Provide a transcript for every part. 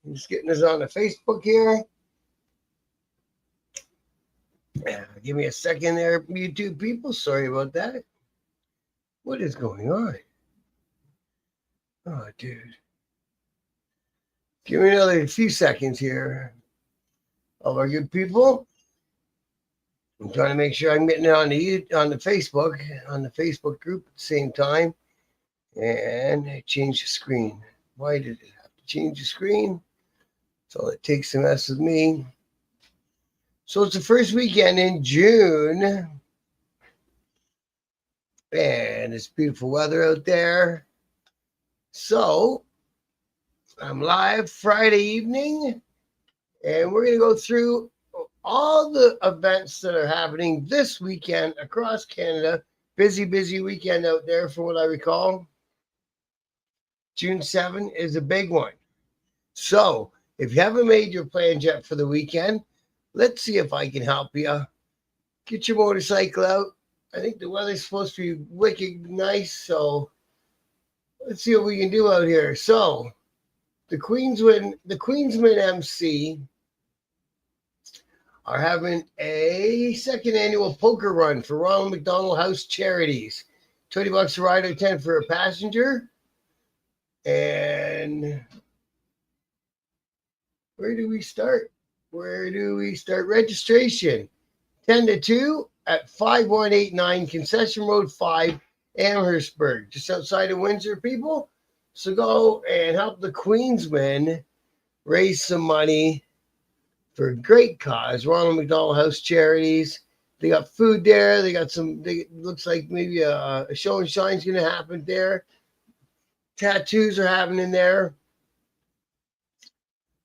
Just getting us on the Facebook here. Give me a second there, YouTube people. Sorry about that. What is going on? Oh, dude. Give me another few seconds here. All our good people. I'm trying to make sure I'm getting it on the Facebook group at the same time. And I changed the screen. Why did it have to change the screen? So it takes to mess with me. So it's the first weekend in June. And it's beautiful weather out there. So I'm live Friday evening. And we're going to go through all the events that are happening this weekend across Canada. Busy weekend out there from what I recall. June 7 is a big one. So if you haven't made your plans yet for the weekend, let's see if I can help you. Get your motorcycle out. I think the weather's supposed to be wicked nice, so let's see what we can do out here. So the Queensman MC are having a second annual poker run for Ronald McDonald House Charities. $20 a rider, 10 for a passenger. And where do we start? Registration 10 to 2 at 5189 Concession Road 5, Amherstburg, just outside of Windsor, people. So go and help the Queensmen raise some money for a great cause. Ronald McDonald House Charities. They got food there. They got looks like maybe a show and shine's going to happen there. Tattoos are happening there.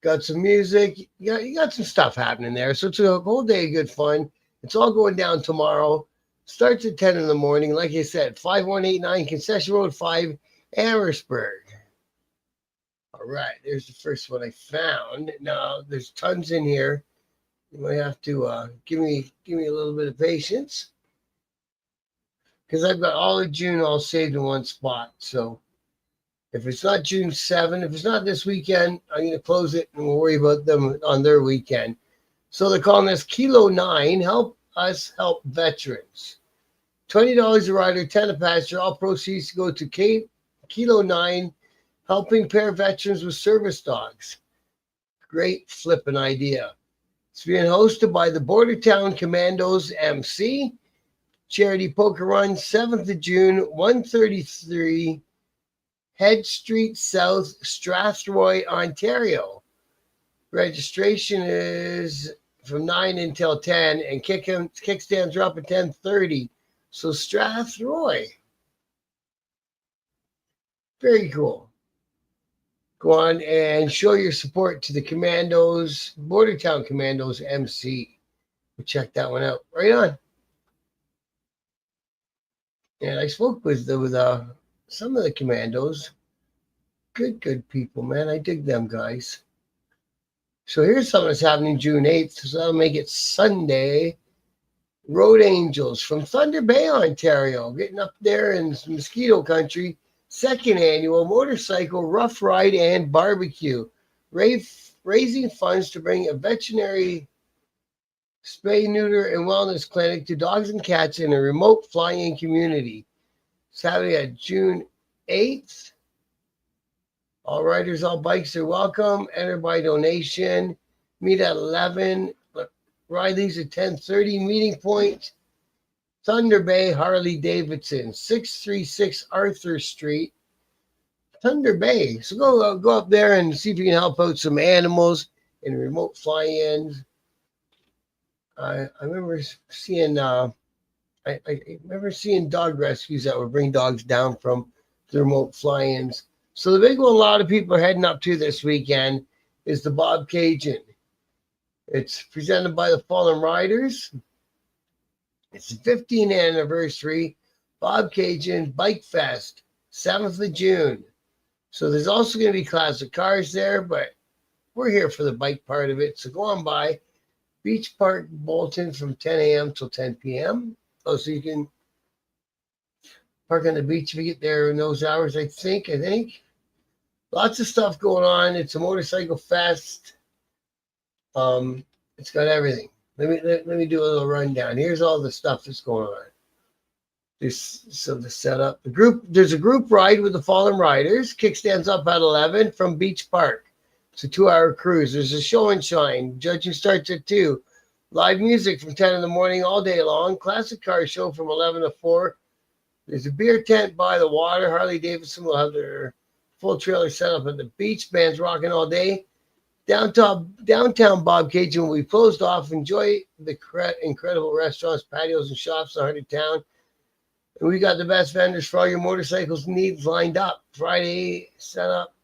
Got some music. You got some stuff happening there. So it's a whole day of good fun. It's all going down tomorrow. Starts at 10 in the morning. Like I said, 5189 Concession Road 5, Amherstburg. All right, there's the first one I found. Now, there's tons in here. You might have to give me a little bit of patience. Because I've got all of June all saved in one spot. So if it's not June 7, if it's not this weekend, I'm going to close it and we'll worry about them on their weekend. So they're calling this Kilo 9, Help Us Help Veterans. $20 a rider, 10 a passenger. All proceeds go to Kilo 9, helping pair veterans with service dogs. Great flipping idea. It's being hosted by the Bordertown Commandos MC. Charity Poker Run, 7th of June, 133 Head Street South, Strathroy, Ontario. Registration is from 9 until 10, and kickstands are up at 10:30. So Strathroy. Very cool. Go on and show your support to the Commandos, Bordertown Commandos MC. We'll check that one out. Right on. And I spoke with some of the Commandos. Good people, man. I dig them guys. So here's something that's happening June 8th. So that'll make it Sunday. Road Angels from Thunder Bay, Ontario. Getting up there in Mosquito Country. Second annual motorcycle rough ride and barbecue. Raising funds to bring a veterinary spay, neuter, and wellness clinic to dogs and cats in a remote flying community. Saturday at June 8th. All riders, all bikes are welcome. Enter by donation. Meet at 11. Ride these at 10:30. Meeting point, Thunder Bay Harley Davidson, 636 Arthur Street, Thunder Bay. So go up there and see if you can help out some animals in remote fly-ins. I remember seeing I remember seeing dog rescues that would bring dogs down from the remote fly-ins. So the big one a lot of people are heading up to this weekend is the Bobcaygeon. It's presented by the Fallen Riders. It's the 15th anniversary Bobcaygeon Bike Fest, 7th of June. So there's also going to be classic cars there, but we're here for the bike part of it. So go on by Beach Park, Bolton from 10 a.m. till 10 p.m. Oh, so you can park on the beach if you get there in those hours, I think. Lots of stuff going on. It's a motorcycle fest. It's got everything. Let me do a little rundown. Here's all the stuff that's going on. The setup. There's a group ride with the Fallen Riders. Kickstands up at 11 from Beach Park. It's a 2-hour cruise. There's a show and shine. Judging starts at 2. Live music from 10 in the morning all day long. Classic car show from 11 to 4. There's a beer tent by the water. Harley Davidson will have their full trailer set up at the beach. Band's rocking all day. Downtown Bobcaygeon will be closed off. Enjoy the incredible restaurants, patios, and shops in the heart of town. And we got the best vendors for all your motorcycles needs lined up. Friday set up.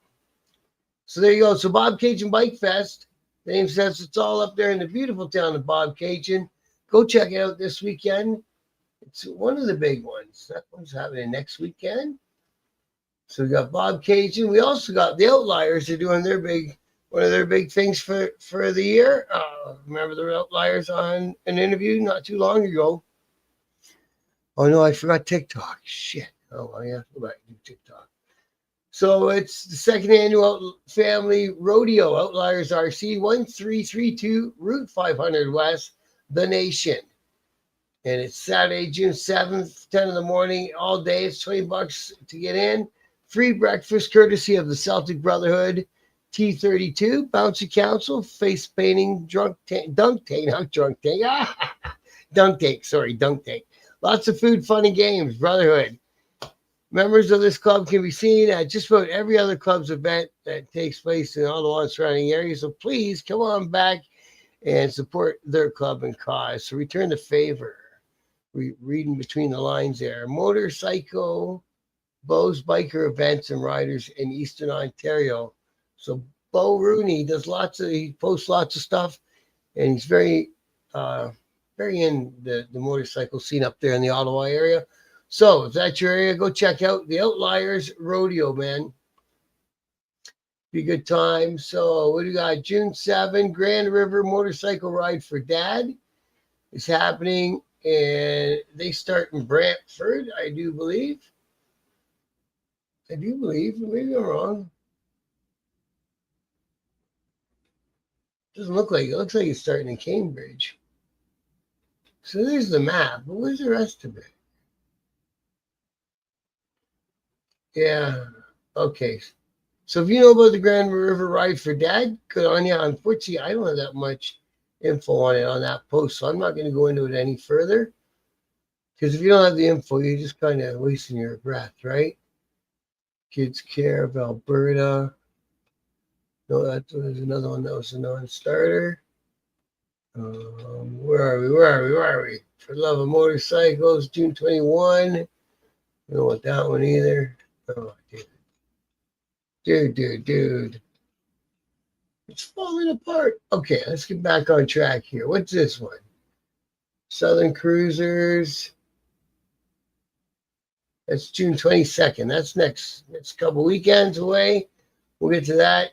So there you go. So Bobcaygeon Bike Fest. The name says it's all up there in the beautiful town of Bobcaygeon. Go check it out this weekend. It's one of the big ones. That one's happening next weekend. So we got Bobcaygeon. We also got the Outliers. They're doing one of their big things for the year. Remember the Outliers on an interview not too long ago. Oh no, I forgot TikTok. Shit. Oh, I have to go back and do TikTok. So it's the second annual family rodeo, Outliers RC, 1332 Route 500 West, The Nation. And it's Saturday, June 7th, 10 in the morning, all day. It's $20 to get in. Free breakfast courtesy of the Celtic Brotherhood, T32, Bouncy Council, face painting, dunk tank. Lots of food, fun, and games. Brotherhood. Members of this club can be seen at just about every other club's event that takes place in all the one surrounding areas. So please come on back and support their club and cause. So return the favor. Reading between the lines there. Motorcycle Bo's biker events and riders in Eastern Ontario. So Bo Rooney he posts lots of stuff, and he's very in the motorcycle scene up there in the Ottawa area. So if that's your area, go check out the Outliers Rodeo, man. Be a good time. So what do you got? June 7, Grand River Motorcycle Ride for Dad is happening, and they start in Brantford, I do believe. Maybe I'm wrong. Doesn't look like it. Looks like it's starting in Cambridge. So there's the map, but where's the rest of it? Yeah. Okay. So if you know about the Grand River Ride for Dad, good on you. Unfortunately, I don't have that much info on it on that post, so I'm not going to go into it any further. Because if you don't have the info, you're just kind of wasting your breath, right? Kids Care of Alberta. No, there's another one that was a non-starter. Where are we? For Love of Motorcycles, June 21. I don't want that one either. Oh, dude. It's falling apart. Okay, let's get back on track here. What's this one? Southern Cruisers. That's June 22nd. That's next couple weekends away. We'll get to that.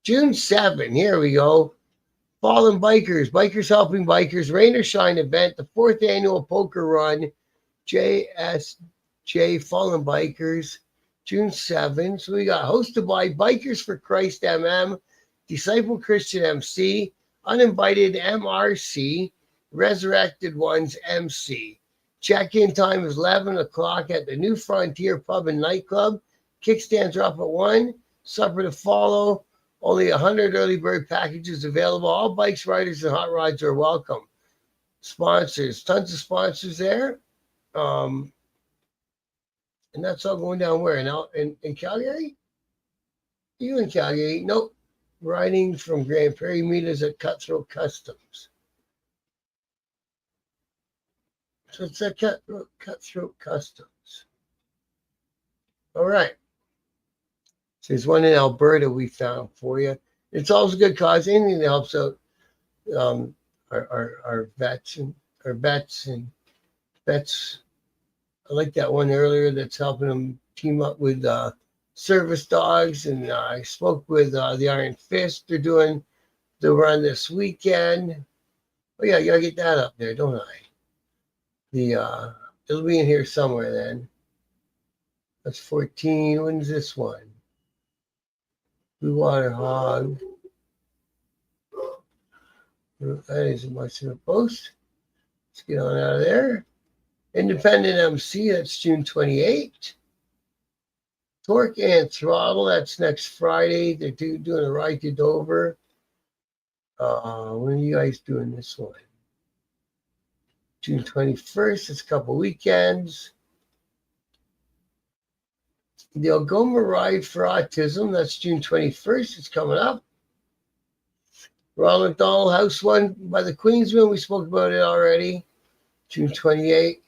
June 7, here we go. Fallen Bikers, Bikers Helping Bikers, Rain or Shine event, the 4th annual poker run, JSJ Fallen Bikers, June 7. So we got hosted by Bikers for Christ MM, Disciple Christian MC, Uninvited MRC, Resurrected Ones MC. Check-in time is 11 o'clock at the New Frontier Pub and Nightclub. Kickstands are up at 1, supper to follow. Only 100 early bird packages available. All bikes, riders, and hot rods are welcome. Sponsors, tons of sponsors there. And that's all going down where? Now in Calgary? You in Calgary? Nope. Riding from Grand Prairie, meet us at Cutthroat Customs. So it's at Cutthroat Customs. All right. So there's one in Alberta we found for you. It's always a good cause. Anything that helps out our vets and vets. I like that one earlier that's helping them team up with service dogs. And I spoke with the Iron Fist. They're doing the run this weekend. Oh yeah, you gotta get that up there, don't I? It'll be in here somewhere then. That's 14. When's this one? Blue Water Hog. That isn't much of a post. Let's get on out of there. Independent MC, that's June 28th. Torque and Throttle, that's next Friday. They're doing a ride to Dover. When are you guys doing this one? June 21st, it's a couple weekends. The Algoma Ride for Autism, that's June 21st. It's coming up. Ronald McDonald House One by the Queensman, we spoke about it already. June 28th.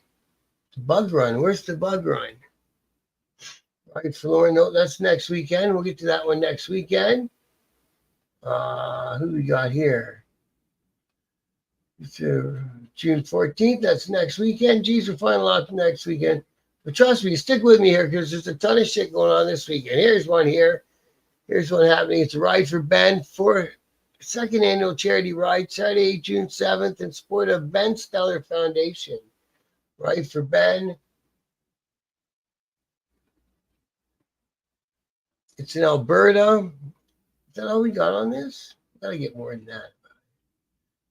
Bug Run, where's the Bug Run? Ride for Lauren, no, that's next weekend. We'll get to that one next weekend. Who we got here? It's June 14th, that's next weekend. Geez, we're finding a lot next weekend. But trust me, stick with me here because there's a ton of shit going on this weekend. Here's one here. Here's one happening. It's a Ride for Ben for second annual charity ride, Saturday, June 7th, in support of Ben Stellar Foundation. Ride for Ben. It's in Alberta. Is that all we got on this? Gotta get more than that.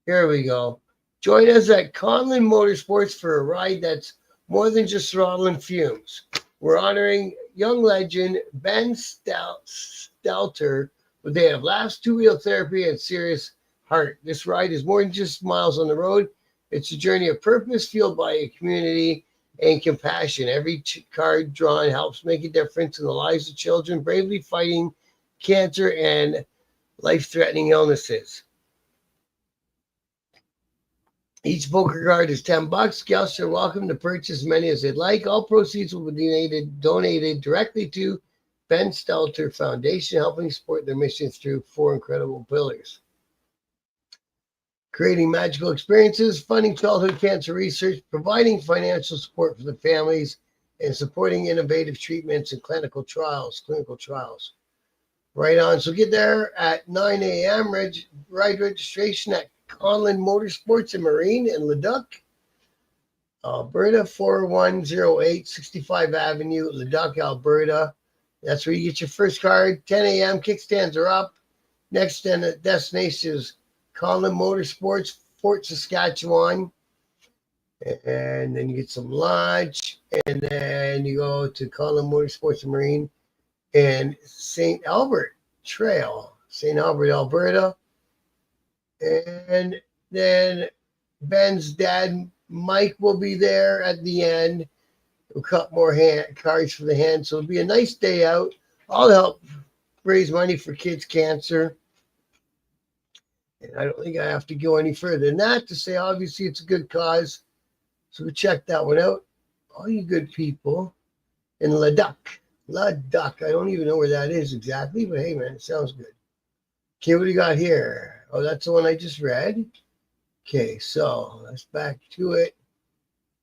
Here we go. Join us at Conlin Motorsports for a ride that's more than just throttle and fumes. We're honoring young legend Ben Stelter with a day of laughs, two-wheel therapy, and serious heart. This ride is more than just miles on the road. It's a journey of purpose fueled by a community and compassion. Every card drawn helps make a difference in the lives of children bravely fighting cancer and life-threatening illnesses. Each poker card is $10. Guests are welcome to purchase as many as they'd like. All proceeds will be donated directly to Ben Stelter Foundation, helping support their mission through 4 incredible pillars. Creating magical experiences, funding childhood cancer research, providing financial support for the families, and supporting innovative treatments and clinical trials. Right on. So get there at 9 a.m. Ride registration at Conlin Motorsports and Marine in Leduc, Alberta, 4108 65 Avenue, Leduc, Alberta. That's where you get your first card. 10 a.m. Kickstands are up. Next destination is Conlin Motorsports, Fort Saskatchewan. And then you get some lunch. And then you go to Conlin Motorsports and Marine and St. Albert Trail, St. Albert, Alberta. And then Ben's dad, Mike, will be there at the end. We'll cut more cards for the hand. So it'll be a nice day out. I'll help raise money for kids' cancer. And I don't think I have to go any further than that to say, obviously, it's a good cause. So check that one out. All you good people in Leduc. Leduc. I don't even know where that is exactly, but hey, man, it sounds good. Okay, what do you got here? Oh, that's the one I just read. Okay, so let's back to it.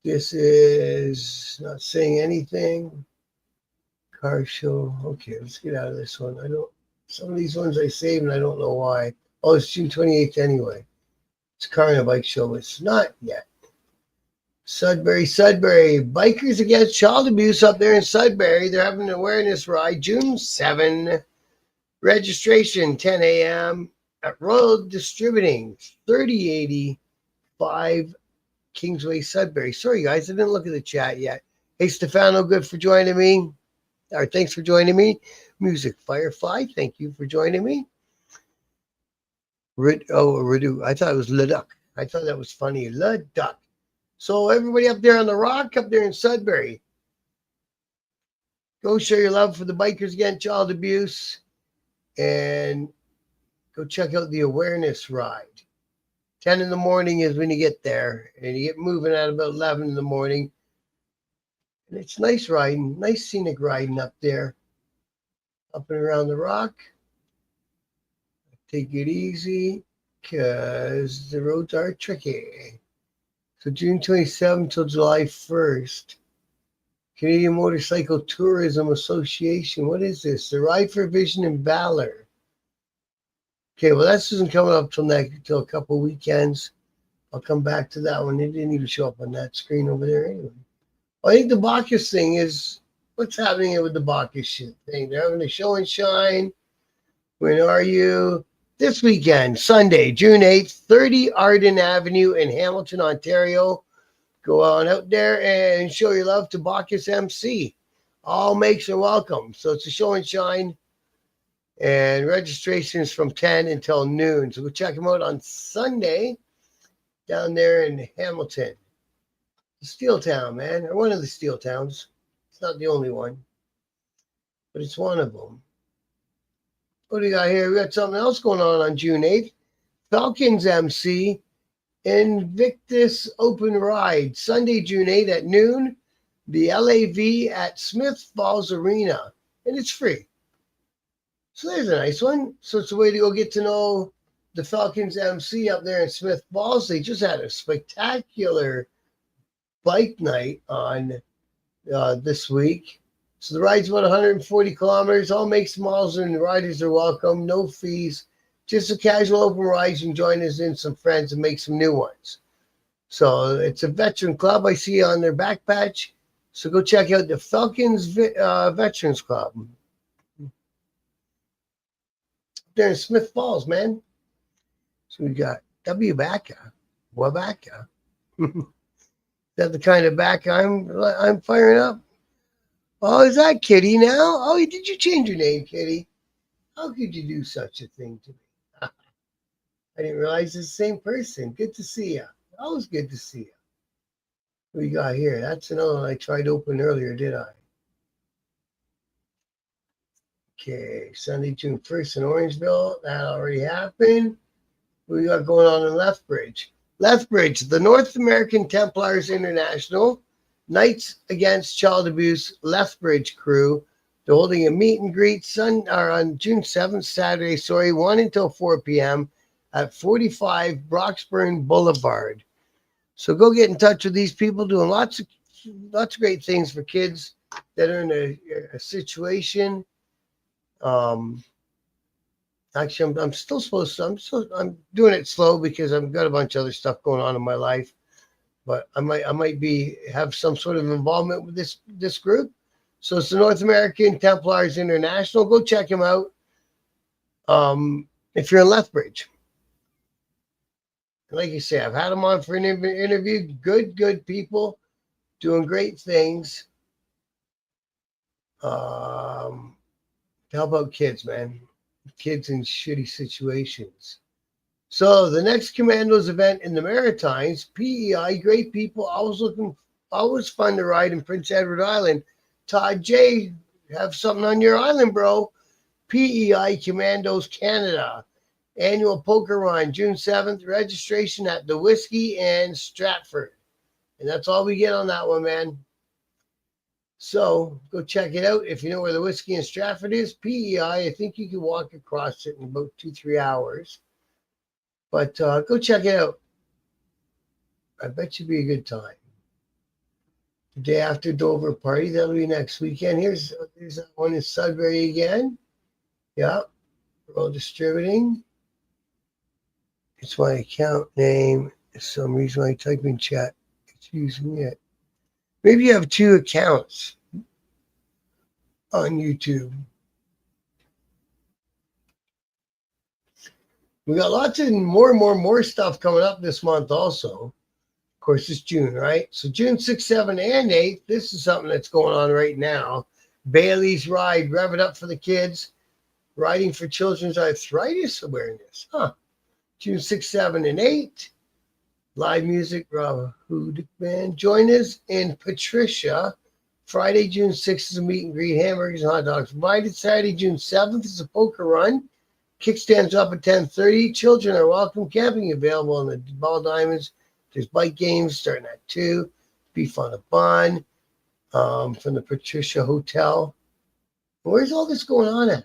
This is not saying anything. Car show. Okay, let's get out of this one. Some of these ones I saved and I don't know why. Oh, it's June 28th anyway. It's a car and a bike show, but it's not yet. Sudbury. Bikers Against Child Abuse up there in Sudbury. They're having an awareness ride June 7. Registration 10 a.m. at Royal Distributing, 3085 Kingsway, Sudbury. Sorry, guys, I didn't look at the chat yet. Hey, Stefano, good for joining me. Or thanks for joining me. Music Firefly, thank you for joining me. Rideau. I thought it was Leduc. I thought that was funny. Leduc. So everybody up there on the rock, up there in Sudbury, go show your love for the Bikers Against Child Abuse and go check out the awareness ride. 10 in the morning is when you get there, and you get moving at about 11 in the morning. And it's nice riding, nice scenic riding up there, up and around the rock. Take it easy, because the roads are tricky. So June 27th till July 1st. Canadian Motorcycle Tourism Association. What is this? The Ride for Vision in Valor. Okay, well, that isn't coming up till a couple weekends. I'll come back to that one. It didn't even show up on that screen over there anyway. I think the Bacchus thing is, what's happening with the Bacchus shit thing? They're having a show and shine. When are you? This weekend, Sunday, June 8th, 30 Arden Avenue in Hamilton, Ontario. Go on out there and show your love to Bacchus MC. All makes are welcome. So it's a show and shine. And registration is from 10 until noon. So go check them out on Sunday down there in Hamilton. Steel Town, man, or one of the steel towns. It's not the only one, but it's one of them. What do we got here? We got something else going on June 8th. Falcons MC Invictus Open Ride, Sunday, June 8th at noon. The LAV at Smith Falls Arena, and it's free. So there's a nice one. So it's a way to go get to know the Falcons MC up there in Smith Falls. They just had a spectacular bike night on this week. So the ride's about 140 kilometers. All makes, models, and the riders are welcome. No fees. Just a casual open ride. You can join us in some friends and make some new ones. So it's a veteran club. I see on their back patch. So go check out the Falcons Veterans Club. There in Smith Falls, man. So we got Wabaka. Is that the kind of back I'm firing up? Oh, is that Kitty now? Oh, did you change your name, Kitty? How could you do such a thing to me? I didn't realize it's the same person. Good to see you. Always good to see you. What we got here? That's another one I tried to open earlier, did I? Okay, Sunday, June 1st in Orangeville. That already happened. What we got going on in Lethbridge? Lethbridge, the North American Templars International Knights Against Child Abuse Lethbridge crew. They're holding a meet and greet on June 7th, Saturday, 1 until 4 p.m. at 45 Broxburn Boulevard. So go get in touch with these people doing lots of great things for kids that are in a situation. Actually, I'm still supposed to. I'm doing it slow because I've got a bunch of other stuff going on in my life. But I might have some sort of involvement with this group. So it's the North American Templars International. Go check them out. If you're in Lethbridge, like you say, I've had them on for an interview. Good people doing great things. To help out kids, man. Kids in shitty situations. So the next Commandos event in the Maritimes, PEI, great people, always fun to ride in Prince Edward Island. Todd J, have something on your island, bro. PEI Commandos Canada, annual poker run, June 7th, registration at the Whiskey and Stratford. And that's all we get on that one, man. So go check it out. If you know where the Whiskey and Stratford is, PEI, I think you can walk across it in about 2-3 hours. But go check it out. I bet you'd be a good time. The day after Dover party, that'll be next weekend. Here's that one in Sudbury again. Yeah, World Distributing. It's my account name. For some reason I type in chat, it's using it. Maybe you have 2 accounts on YouTube. We got lots of more stuff coming up this month also. Of course, it's June, right? So June 6th, 7th, and 8th, this is something that's going on right now. Bailey's Ride, rev it up for the kids. Riding for Children's Arthritis Awareness. June 6th, 7th, and 8th. Live music, Hood Band. Join us in Patricia. Friday, June 6th is a meet and greet. Hamburgers and hot dogs provided. Saturday, June 7th is a poker run. Kickstands up at 10:30. Children are welcome. Camping available on the Ball Diamonds. There's bike games starting at 2. Beef on a bun from the Patricia Hotel. Where's all this going on at?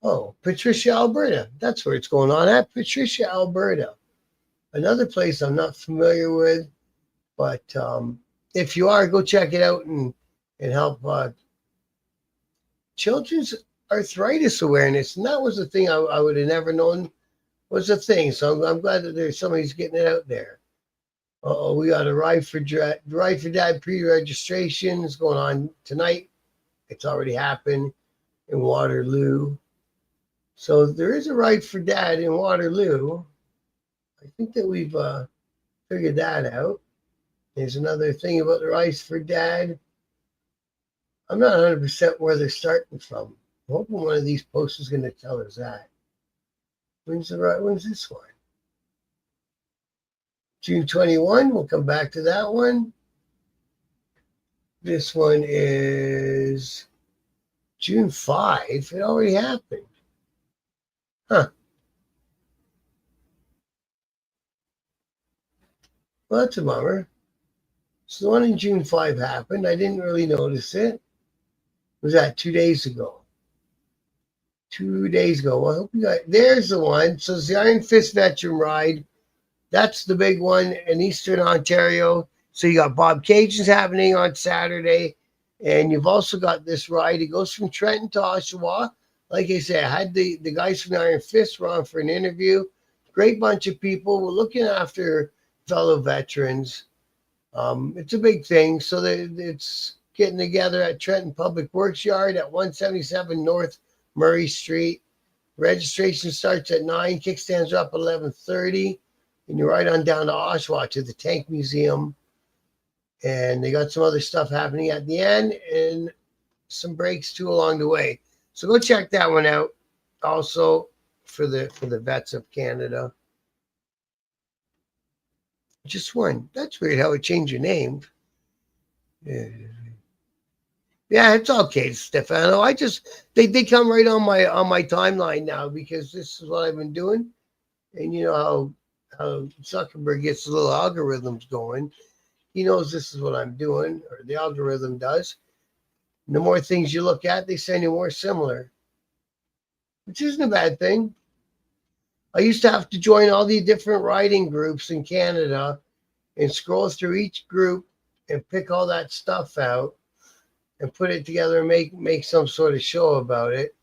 Oh, Patricia, Alberta. That's where it's going on at. Patricia, Alberta. Another place I'm not familiar with, but if you are, go check it out and help Children's Arthritis Awareness. And that was the thing I would have never known was a thing. So I'm glad that there's somebody's getting it out there. We got a Ride for Dad pre-registration is going on tonight. It's already happened. in Waterloo. So there is a ride for Dad in Waterloo. I think that we've figured that out. There's another thing about the rides for Dad. I'm not 100% where they're starting from. I'm hoping one of these posts is going to tell us that. When's this one? June 21. We'll come back to that one. This one is June 5. It already happened. Huh. Well, that's a bummer. So the one in June 5 happened. I didn't really notice it. Was that 2 days ago? 2 days ago. Well, I hope you got. There's the one. So it's the Iron Fist Veteran Ride. That's the big one in Eastern Ontario. So you got Bob Cajuns happening on Saturday. And you've also got this ride. It goes from Trenton to Oshawa. Like I said, I had the guys from the Iron Fist were on for an interview. Great bunch of people. We're looking after fellow veterans. It's a big thing. So it's getting together at Trenton Public Works Yard at 177 North Murray Street. Registration starts at 9. Kickstands are up at 11:30. And you're right on down to Oshawa to the Tank Museum. And they got some other stuff happening at the end and some breaks too along the way. So go check that one out. Also for the vets of Canada. Just one. That's weird how it changed your name. Yeah, it's okay, Stefano. They come right on my timeline now because this is what I've been doing. And you know how Zuckerberg gets the little algorithms going. He knows this is what I'm doing, or the algorithm does. And the more things you look at, they send you more similar, which isn't a bad thing. I used to have to join all the different riding groups in Canada and scroll through each group and pick all that stuff out and put it together and make some sort of show about it.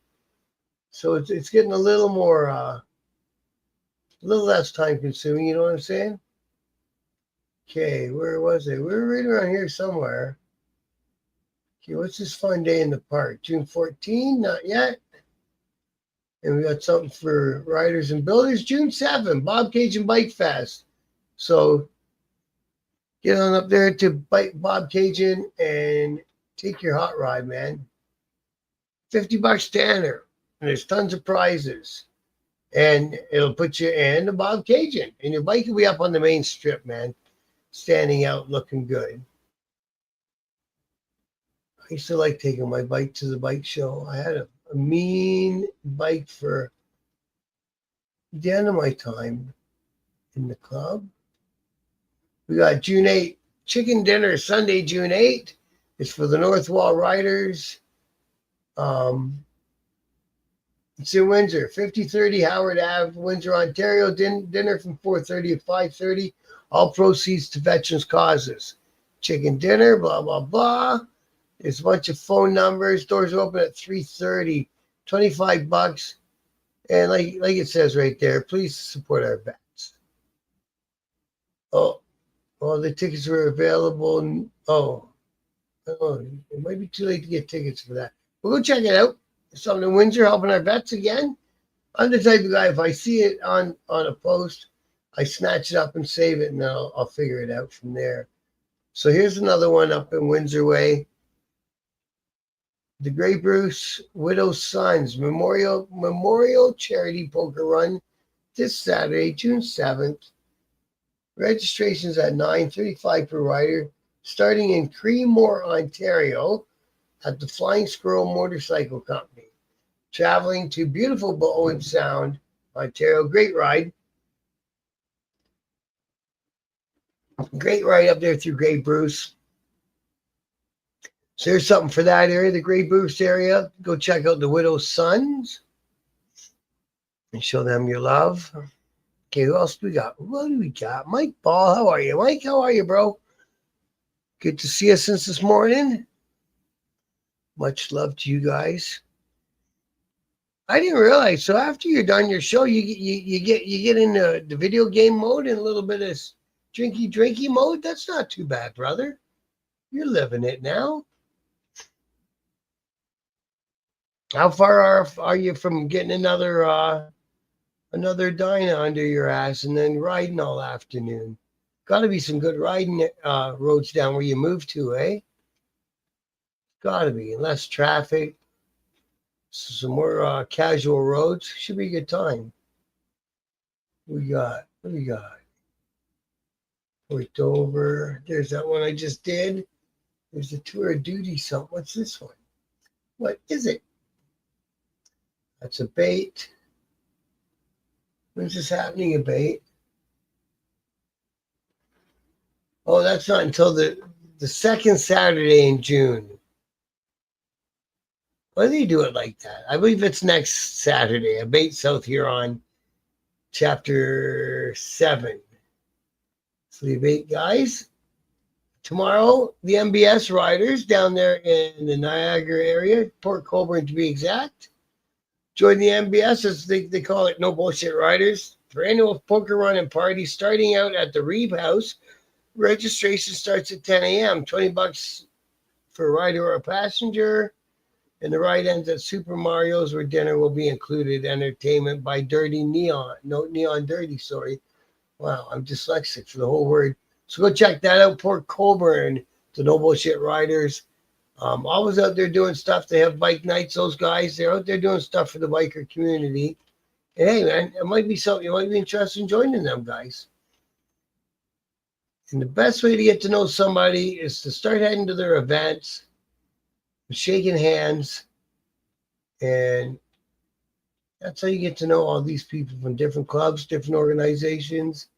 So it's getting a little more, a little less time consuming. You know what I'm saying? Okay, where was it? We were right around here somewhere. Okay, what's this fun day in the park? June 14? Not yet. And we got something for riders and builders. June 7, Bob Cajun Bike Fest. So get on up there to Bob Cajun and take your hot ride, man. $50 to enter. And there's tons of prizes. And it'll put you in the Bob Cajun. And your bike will be up on the main strip, man. Standing out, looking good. I used to like taking my bike to the bike show. I had a mean bike for the end of my time in the club. We got June 8, chicken dinner, Sunday, June 8. It's for the North Wall Riders. It's in Windsor, 5030 Howard Ave, Windsor, Ontario. Dinner from 4:30 to 5:30. All proceeds to veterans causes. Chicken dinner, blah, blah, blah. There's a bunch of phone numbers. Doors open at 3:30. $25. And like it says right there, please support our vets. Oh, the tickets were available. Oh, it might be too late to get tickets for that. We'll go check it out. Something in Windsor helping our vets again. I'm the type of guy, if I see it on a post, I snatch it up and save it, and then I'll figure it out from there. So here's another one up in Windsor Way. The Grey Bruce Widow's Sons Memorial Charity Poker Run this Saturday, June 7th. Registration's at $9.35 per rider, starting in Creemore, Ontario, at the Flying Squirrel Motorcycle Company. Traveling to beautiful Bowen Sound, Ontario. Great ride. Great ride up there through Grey Bruce. So there's something for that area, the Grey Bruce area. Go check out the Widow's Sons and show them your love. Okay, who else do we got? What do we got? Mike Ball, how are you? Mike, how are you, bro? Good to see you since this morning. Much love to you guys. I didn't realize. So after you're done your show, you get into the video game mode and a little bit of drinky mode. That's not too bad, brother. You're living it now. How far are you from getting another Dyna under your ass and then riding all afternoon? Got to be some good riding roads down where you move to, eh? Got to be. Less traffic, some more casual roads. Should be a good time. What we got? Worked over. There's that one I just did. There's the tour of duty something. What's this one? What is it? That's a bait. When's this happening, a bait? Oh, that's not until the second Saturday in June. Why do they do it like that? I believe it's next Saturday. A bait South Huron, chapter 7. So the bait guys. Tomorrow, the MBS riders down there in the Niagara area, Port Colborne to be exact, join the MBS, as they call it, No Bullshit Riders, for annual poker run and party starting out at the Reeb House. Registration starts at 10 a.m. $20 for a rider or a passenger. And the ride ends at Super Mario's, where dinner will be included. Entertainment by Dirty Neon. No, Neon Dirty, sorry. Wow, I'm dyslexic for the whole word. So go check that out. Port Colborne, the No Bullshit Riders. Always out there doing stuff. They have bike nights, those guys. They're out there doing stuff for the biker community. And hey, man, it might be something you might be interested in joining them guys. And the best way to get to know somebody is to start heading to their events, shaking hands, and that's how you get to know all these people from different clubs, different organizations,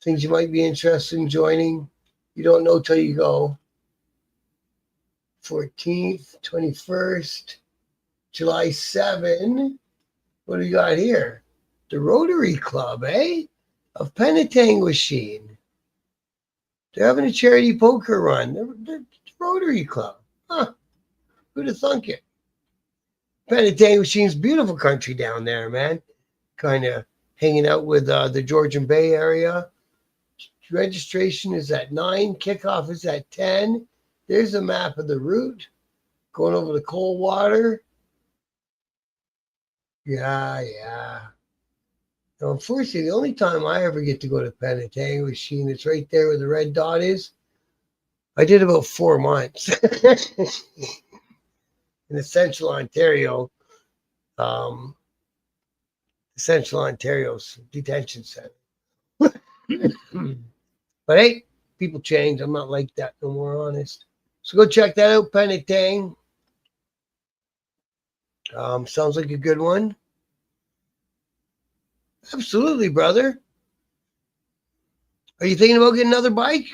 things you might be interested in joining. You don't know till you go. 14th, 21st, July 7. What do we got here? The Rotary Club, eh? Of Penetanguishene. They're having a charity poker run. The Rotary Club. Huh. Who'd have thunk it? Penetanguishene's beautiful country down there, man. Kind of hanging out with the Georgian Bay area. Registration is at 9. Kickoff is at 10. There's a map of the route. Going over the Coldwater. Yeah. Now, unfortunately, the only time I ever get to go to Penetanguishene, it's right there where the red dot is. I did about 4 months in the Central Ontario, Central Ontario's detention center. But hey, people change. I'm not like that no more, honest. So go check that out, Penetang. Sounds like a good one. Absolutely, brother. Are you thinking about getting another bike?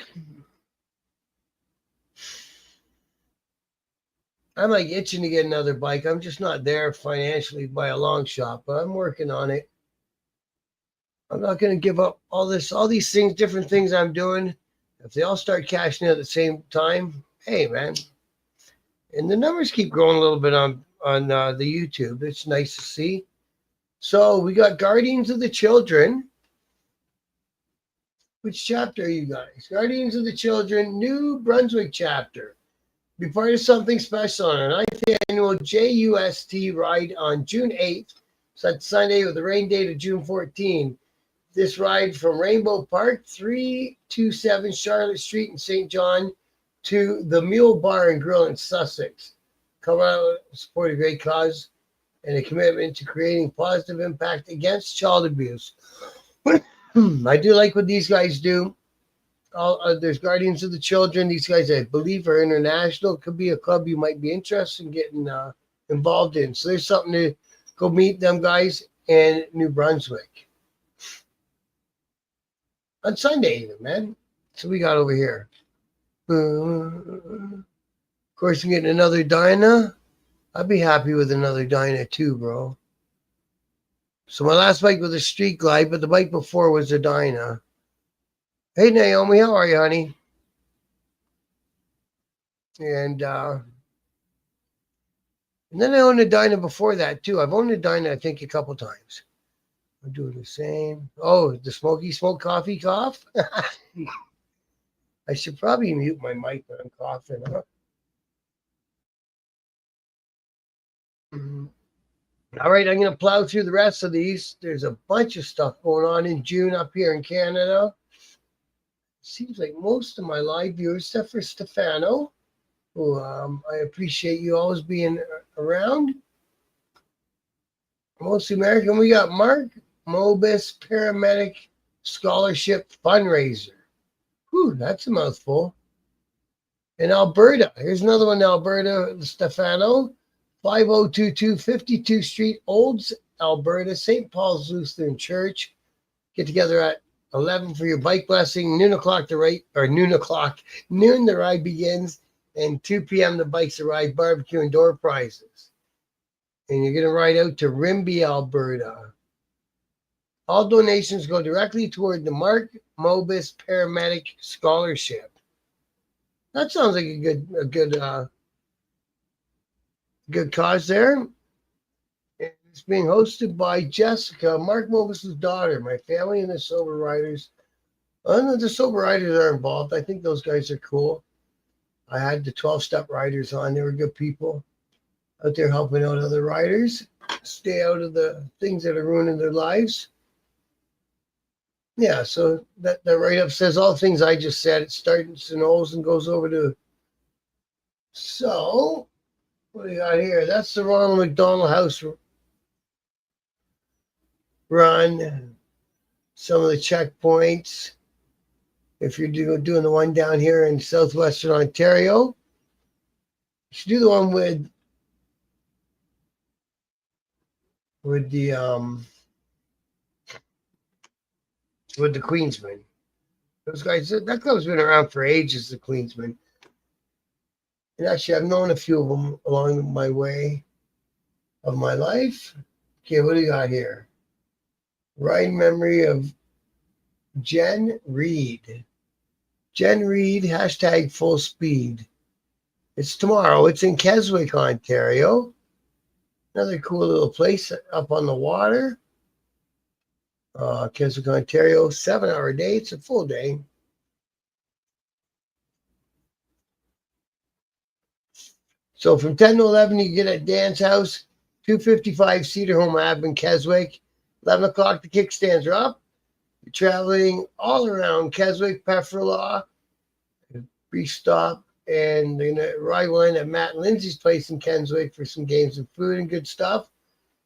I'm like itching to get another bike. I'm just not there financially by a long shot, but I'm working on it. I'm not going to give up all these things, different things I'm doing. If they all start cashing in at the same time, hey, man. And the numbers keep growing a little bit on the YouTube. It's nice to see. So we got Guardians of the Children. Which chapter are you guys? Guardians of the Children, New Brunswick chapter. Be part of something special on our 9th annual JUST ride on June 8th. So that's Sunday with the rain date of June 14. This ride from Rainbow Park, 327 Charlotte Street in St. John, to the Mule Bar and Grill in Sussex. Come out, support a great cause and a commitment to creating positive impact against child abuse. I do like what these guys do. There's Guardians of the Children. These guys, I believe, are international. It could be a club you might be interested in getting involved in. So there's something to go meet them guys in New Brunswick on Sunday, even, man. So we got over here. Of course, I'm getting another Dyna. I'd be happy with another Dyna too, bro. So my last bike was a Street Glide, but the bike before was a Dyna. Hey, Naomi, how are you, honey? And then I owned a Dyna before that, too. I've owned a Dyna, I think, a couple times. I'm doing the same. Oh, the Smoky Smoke Coffee cough? I should probably mute my mic when I'm coughing, huh? All right, I'm going to plow through the rest of these. There's a bunch of stuff going on in June up here in Canada. Seems like most of my live viewers, except for Stefano, who I appreciate you always being around. Mostly American. We got Mark Mobus Paramedic Scholarship Fundraiser. Whew, that's a mouthful. In Alberta, here's another one in Alberta, Stefano, 5022 52th Street, Olds, Alberta, St. Paul's Lutheran Church. Get together at 11 for your bike blessing, noon the ride begins, and 2 p.m. the bikes arrive, barbecue and door prizes. And you're going to ride out to Rimbey, Alberta. All donations go directly toward the Mark Mobus Paramedic Scholarship. That sounds like a good cause there. It's being hosted by Jessica, Mark Mobus's daughter, my family, and the Sober Riders. The Sober Riders are involved. I think those guys are cool. I had the 12-step riders on. They were good people out there helping out other riders. Stay out of the things that are ruining their lives. Yeah, so that write-up says all the things I just said. It starts in Olds and goes over to... So, what do you got here? That's the Ronald McDonald House run. Some of the checkpoints. If you're doing the one down here in southwestern Ontario, you should do the one with the Queensmen. Those guys, that club's been around for ages, the Queensmen. And actually, I've known a few of them along my way of my life. Okay, what do you got here? Ride memory of Jen Reed. Jen Reed, hashtag full speed. It's tomorrow. It's in Keswick, Ontario. Another cool little place up on the water. Keswick, Ontario, 7-hour day. It's a full day. So from 10 to 11, you get at Dan's house, 255 Cedar Home Ave in Keswick. 11 o'clock, the kickstands are up. You're traveling all around Keswick, Pefferlaw, brief stop, and they're going to ride one at Matt and Lindsay's place in Keswick for some games and food and good stuff.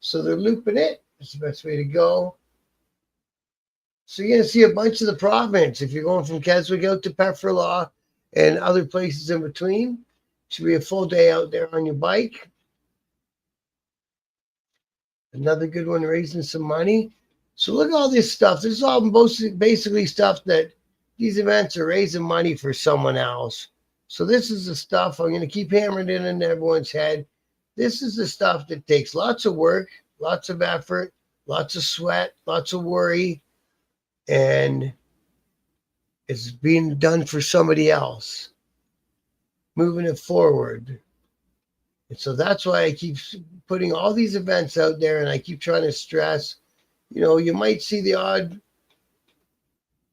So they're looping it. It's the best way to go. So you're going to see a bunch of the province. If you're going from Keswick out to Pefferlaw and other places in between, should be a full day out there on your bike. Another good one, raising some money. So look at all this stuff. This is all basically stuff that these events are raising money for someone else. So this is the stuff I'm going to keep hammering it in everyone's head. This is the stuff that takes lots of work, lots of effort, lots of sweat, lots of worry, and it's being done for somebody else, moving it forward. And so that's why I keep putting all these events out there, and I keep trying to stress, you might see the odd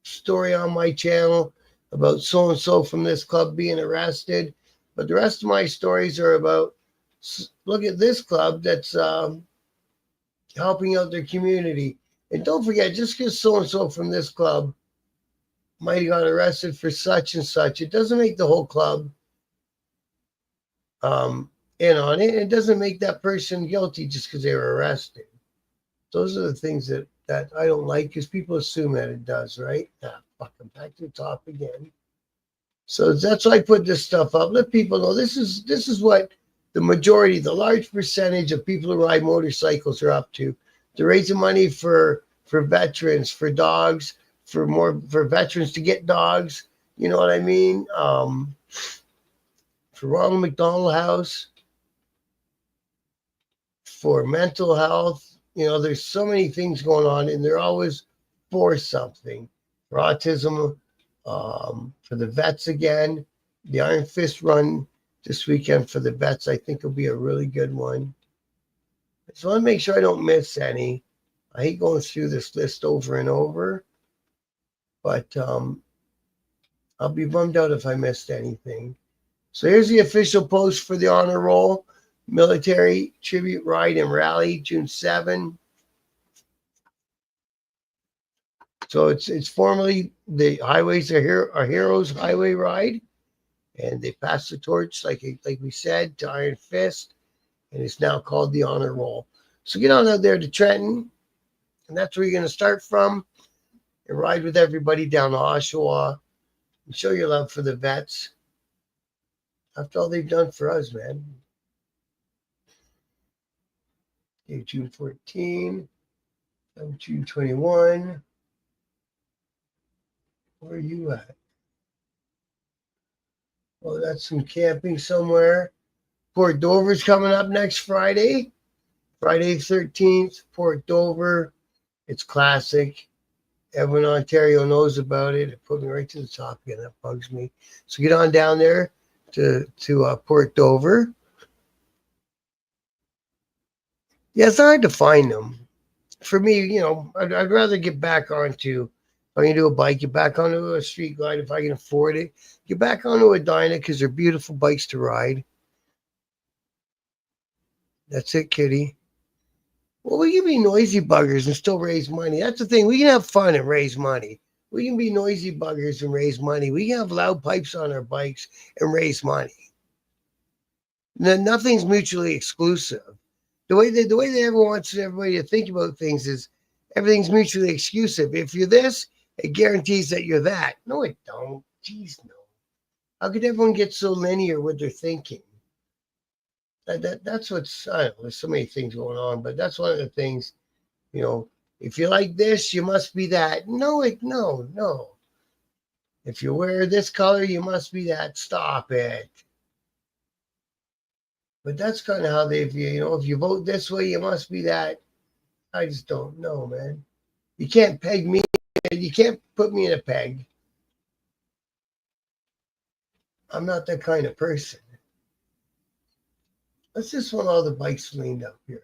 story on my channel about so-and-so from this club being arrested, but the rest of my stories are about, look at this club that's helping out their community. And don't forget, just because so-and-so from this club might have got arrested for such and such, it doesn't make the whole club in on it. It doesn't make that person guilty just because they were arrested. Those are the things that I don't like, because people assume that it does, right? Fucking back to the top again. So that's why I put this stuff up. Let people know this is what the majority, the large percentage of people who ride motorcycles are up to. They're raising money for veterans, for dogs, for veterans to get dogs. You know what I mean? For Ronald McDonald House, for mental health. There's so many things going on, and they're always for something. For autism, for the vets again. The Iron Fist run this weekend for the vets, I think, will be a really good one. I just want to make sure I don't miss any. I hate going through this list over and over, but I'll be bummed out if I missed anything. So here's the official post for the honor roll. Military Tribute Ride and Rally, June 7. So it's formally the Highways are Heroes Highway Ride, and they pass the torch like we said to Iron Fist, and it's now called the Honor Roll. So get on out there to Trenton, and that's where you're going to start from, and ride with everybody down to Oshawa and show your love for the vets after all they've done for us, man. Okay, June 14, June 21. Where are you at? Oh, that's some camping somewhere. Port Dover's coming up next Friday. Friday 13th, Port Dover. It's classic. Everyone in Ontario knows about it. It put me right to the top again. That bugs me. So get on down there to Port Dover. Yeah, it's hard to find them. For me, I'd rather get back onto, if I can do a bike, get back onto a street glide if I can afford it. Get back onto a Dyna because they're beautiful bikes to ride. That's it, kitty. Well, we can be noisy buggers and still raise money. That's the thing. We can have fun and raise money. We can be noisy buggers and raise money. We can have loud pipes on our bikes and raise money. Nothing's mutually exclusive. The way that everyone wants everybody to think about things is everything's mutually exclusive. If you're this, it guarantees that you're that. No, it don't. Jeez, no. How could everyone get so linear with their thinking? That's what's, I don't know, there's so many things going on, but that's one of the things, if you like this, you must be that. No. If you wear this color, you must be that. Stop it. But that's kind of how they view, if you vote this way, you must be that. I just don't know, man. You can't peg me. You can't put me in a peg. I'm not that kind of person. Let's just want all the bikes leaned up here.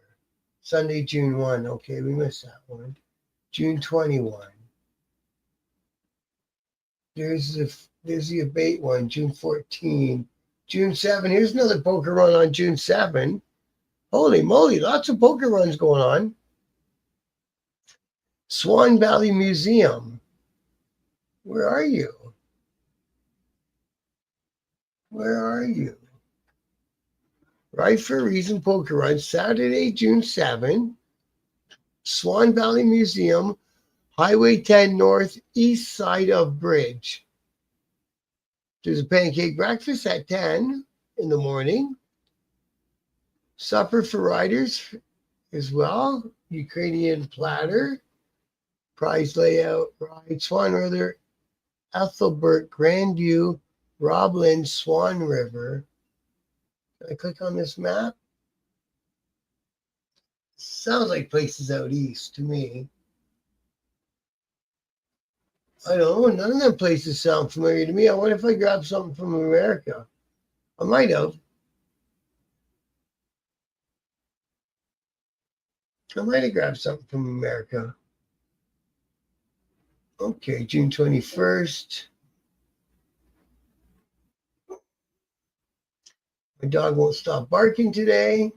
Sunday, June 1. Okay, we missed that one. June 21. There's the Abate one, June 14. June 7. Here's another poker run on June 7. Holy moly, lots of poker runs going on. Swan Valley Museum. Where are you? Where are you? Right for a Reason poker run, Saturday, June 7. Swan Valley Museum, Highway 10 North, east side of Bridge. There's a pancake breakfast at 10 in the morning. Supper for riders as well. Ukrainian platter. Prize layout ride. Swan River, Ethelbert, Grandview, Roblin, Swan River. Can I click on this map? Sounds like places out east to me. I don't know. None of them places sound familiar to me. I wonder if I grabbed something from America. I might have. I might have grabbed something from America. Okay, June 21st. My dog won't stop barking today.